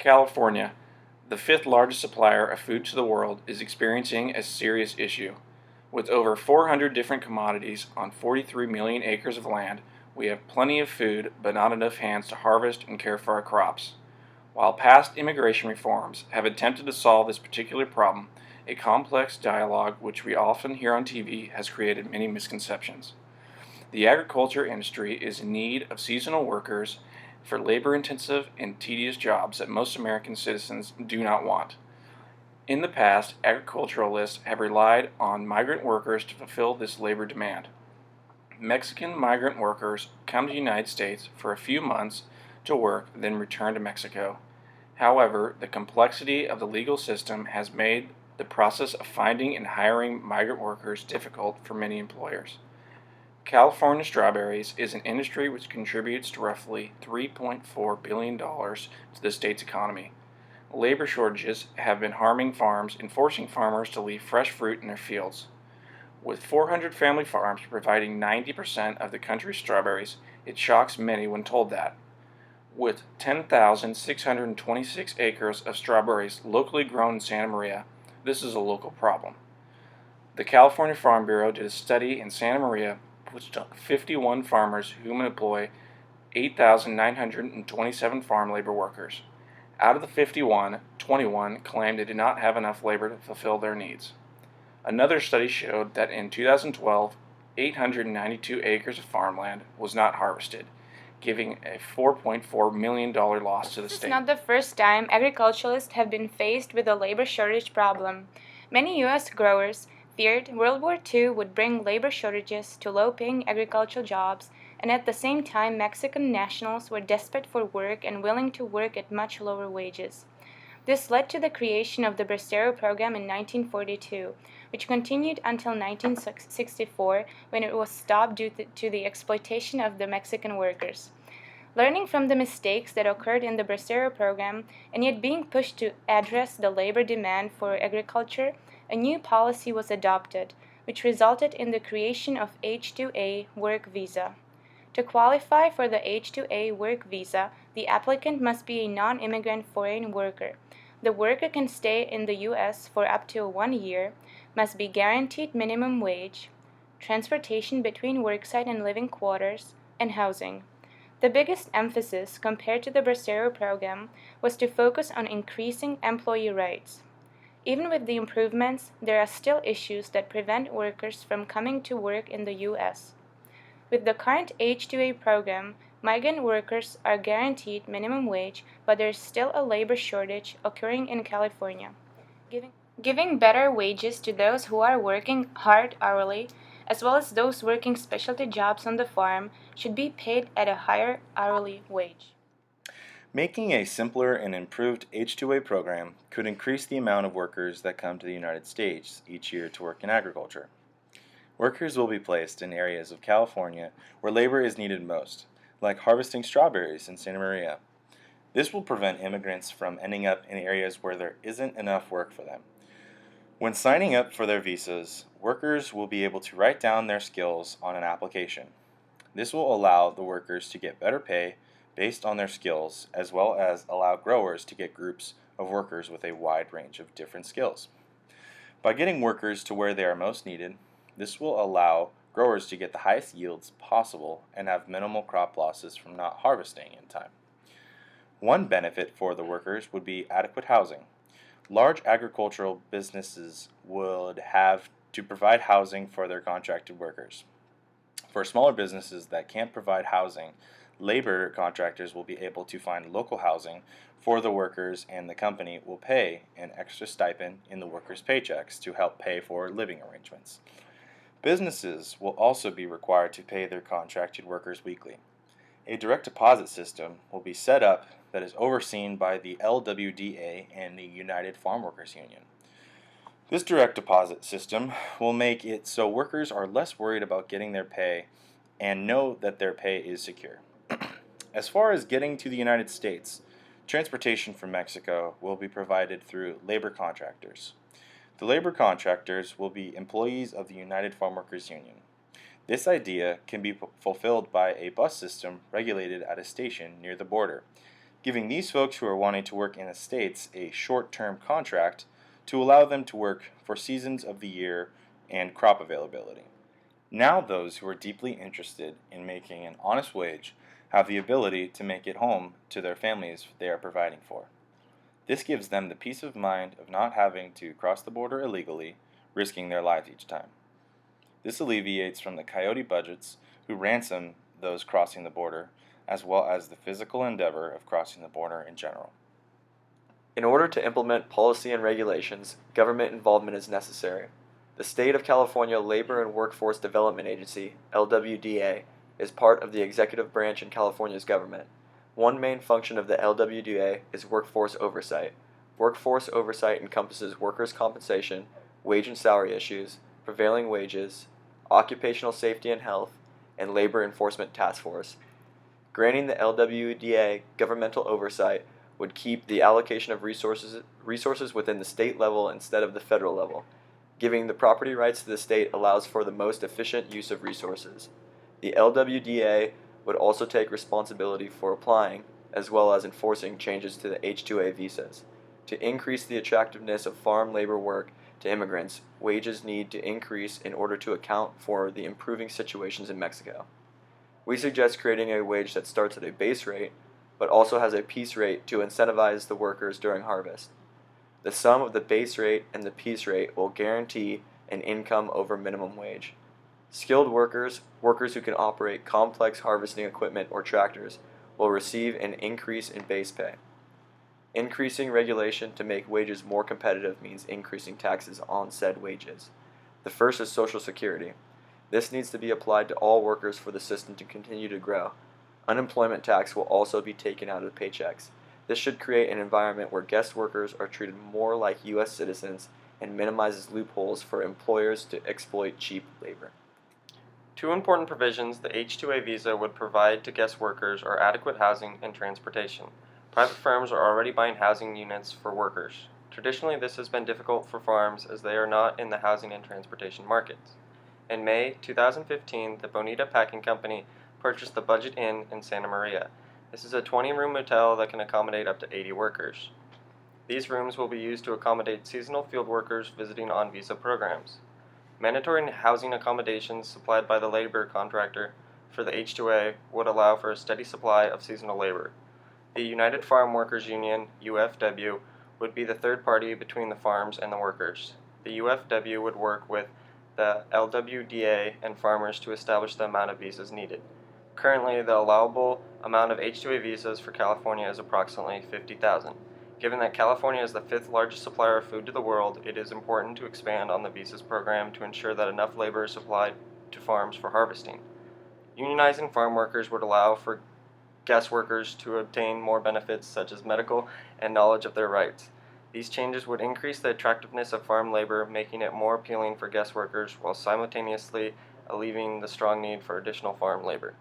California, the fifth largest supplier of food to the world, is experiencing a serious issue. With over 400 different commodities on 43 million acres of land, we have plenty of food but not enough hands to harvest and care for our crops. While past immigration reforms have attempted to solve this particular problem, a complex dialogue which we often hear on TV has created many misconceptions. The agriculture industry is in need of seasonal workers for labor-intensive and tedious jobs that most American citizens do not want. In the past, agriculturalists have relied on migrant workers to fulfill this labor demand. Mexican migrant workers come to the United States for a few months to work, then return to Mexico. However, the complexity of the legal system has made the process of finding and hiring migrant workers difficult for many employers. California strawberries is an industry which contributes to roughly $3.4 billion to the state's economy. Labor shortages have been harming farms and forcing farmers to leave fresh fruit in their fields. With 400 family farms providing 90% of the country's strawberries, it shocks many when told that. With 10,626 acres of strawberries locally grown in Santa Maria, this is a local problem. The California Farm Bureau did a study in Santa Maria which took 51 farmers who employ 8,927 farm labor workers. Out of the 51, 21 claimed they did not have enough labor to fulfill their needs. Another study showed that in 2012, 892 acres of farmland was not harvested, giving a $4.4 million loss to the This is state. not the first time agriculturalists have been faced with a labor shortage problem. Many U.S. growers feared World War II would bring labor shortages to low-paying agricultural jobs, and at the same time Mexican nationals were desperate for work and willing to work at much lower wages. This led to the creation of the Bracero program in 1942, which continued until 1964 when it was stopped due to the exploitation of the Mexican workers. Learning from the mistakes that occurred in the Bracero program and yet being pushed to address the labor demand for agriculture, a new policy was adopted, which resulted in the creation of H2-A work visa. To qualify for the H2-A work visa, the applicant must be a non-immigrant foreign worker. The worker can stay in the U.S. for up to 1 year, must be guaranteed minimum wage, transportation between worksite and living quarters, and housing. The biggest emphasis compared to the Bracero program was to focus on increasing employee rights. Even with the improvements, there are still issues that prevent workers from coming to work in the U.S. With the current H2A program, migrant workers are guaranteed minimum wage, but there is still a labor shortage occurring in California. Giving better wages to those who are working hard hourly, as well as those working specialty jobs on the farm, should be paid at a higher hourly wage. Making a simpler and improved H2A program could increase the amount of workers that come to the United States each year to work in agriculture. Workers will be placed in areas of California where labor is needed most, like harvesting strawberries in Santa Maria. This will prevent immigrants from ending up in areas where there isn't enough work for them. When signing up for their visas, workers will be able to write down their skills on an application. This will allow the workers to get better pay based on their skills, as well as allow growers to get groups of workers with a wide range of different skills. By getting workers to where they are most needed, this will allow growers to get the highest yields possible and have minimal crop losses from not harvesting in time. One benefit for the workers would be adequate housing. Large agricultural businesses would have to provide housing for their contracted workers. For smaller businesses that can't provide housing, labor contractors will be able to find local housing for the workers, and the company will pay an extra stipend in the workers' paychecks to help pay for living arrangements. Businesses will also be required to pay their contracted workers weekly. A direct deposit system will be set up that is overseen by the LWDA and the United Farm Workers Union. This direct deposit system will make it so workers are less worried about getting their pay and know that their pay is secure. As far as getting to the United States, transportation from Mexico will be provided through labor contractors. The labor contractors will be employees of the United Farm Workers Union. This idea can be fulfilled by a bus system regulated at a station near the border. giving these folks who are wanting to work in the States a short-term contract to allow them to work for seasons of the year and crop availability. Now those who are deeply interested in making an honest wage have the ability to make it home to their families they are providing for. This gives them the peace of mind of not having to cross the border illegally, risking their lives each time. This alleviates from the coyote budgets who ransom those crossing the border, as well as the physical endeavor of crossing the border in general. In order to implement policy and regulations, government involvement is necessary. The State of California Labor and Workforce Development Agency, LWDA, is part of the executive branch in California's government. One main function of the LWDA is workforce oversight. Workforce oversight encompasses workers' compensation, wage and salary issues, prevailing wages, occupational safety and health, and labor enforcement task force. Granting the LWDA governmental oversight would keep the allocation of resources within the state level instead of the federal level. Giving the property rights to the state allows for the most efficient use of resources. The LWDA would also take responsibility for applying, as well as enforcing changes to the H2-A visas. To increase the attractiveness of farm labor work to immigrants, wages need to increase in order to account for the improving situations in Mexico. We suggest creating a wage that starts at a base rate, but also has a piece rate to incentivize the workers during harvest. The sum of the base rate and the piece rate will guarantee an income over minimum wage. Skilled workers who can operate complex harvesting equipment or tractors, will receive an increase in base pay. Increasing regulation to make wages more competitive means increasing taxes on said wages. The first is Social Security. This needs to be applied to all workers for the system to continue to grow. Unemployment tax will also be taken out of paychecks. This should create an environment where guest workers are treated more like U.S. citizens and minimizes loopholes for employers to exploit cheap labor. Two important provisions the H2-A visa would provide to guest workers are adequate housing and transportation. Private firms are already buying housing units for workers. Traditionally, this has been difficult for farms as they are not in the housing and transportation markets. In May 2015, the Bonita Packing Company purchased the Budget Inn in Santa Maria. This is a 20-room motel that can accommodate up to 80 workers. These rooms will be used to accommodate seasonal field workers visiting on visa programs. Mandatory housing accommodations supplied by the labor contractor for the H2-A would allow for a steady supply of seasonal labor. The United Farm Workers Union, UFW, would be the third party between the farms and the workers. The UFW would work with the LWDA and farmers to establish the amount of visas needed. Currently, the allowable amount of H2-A visas for California is approximately 50,000. Given that California is the fifth largest supplier of food to the world, it is important to expand on the visas program to ensure that enough labor is supplied to farms for harvesting. Unionizing farm workers would allow for guest workers to obtain more benefits such as medical and knowledge of their rights. These changes would increase the attractiveness of farm labor, making it more appealing for guest workers while simultaneously alleviating the strong need for additional farm labor.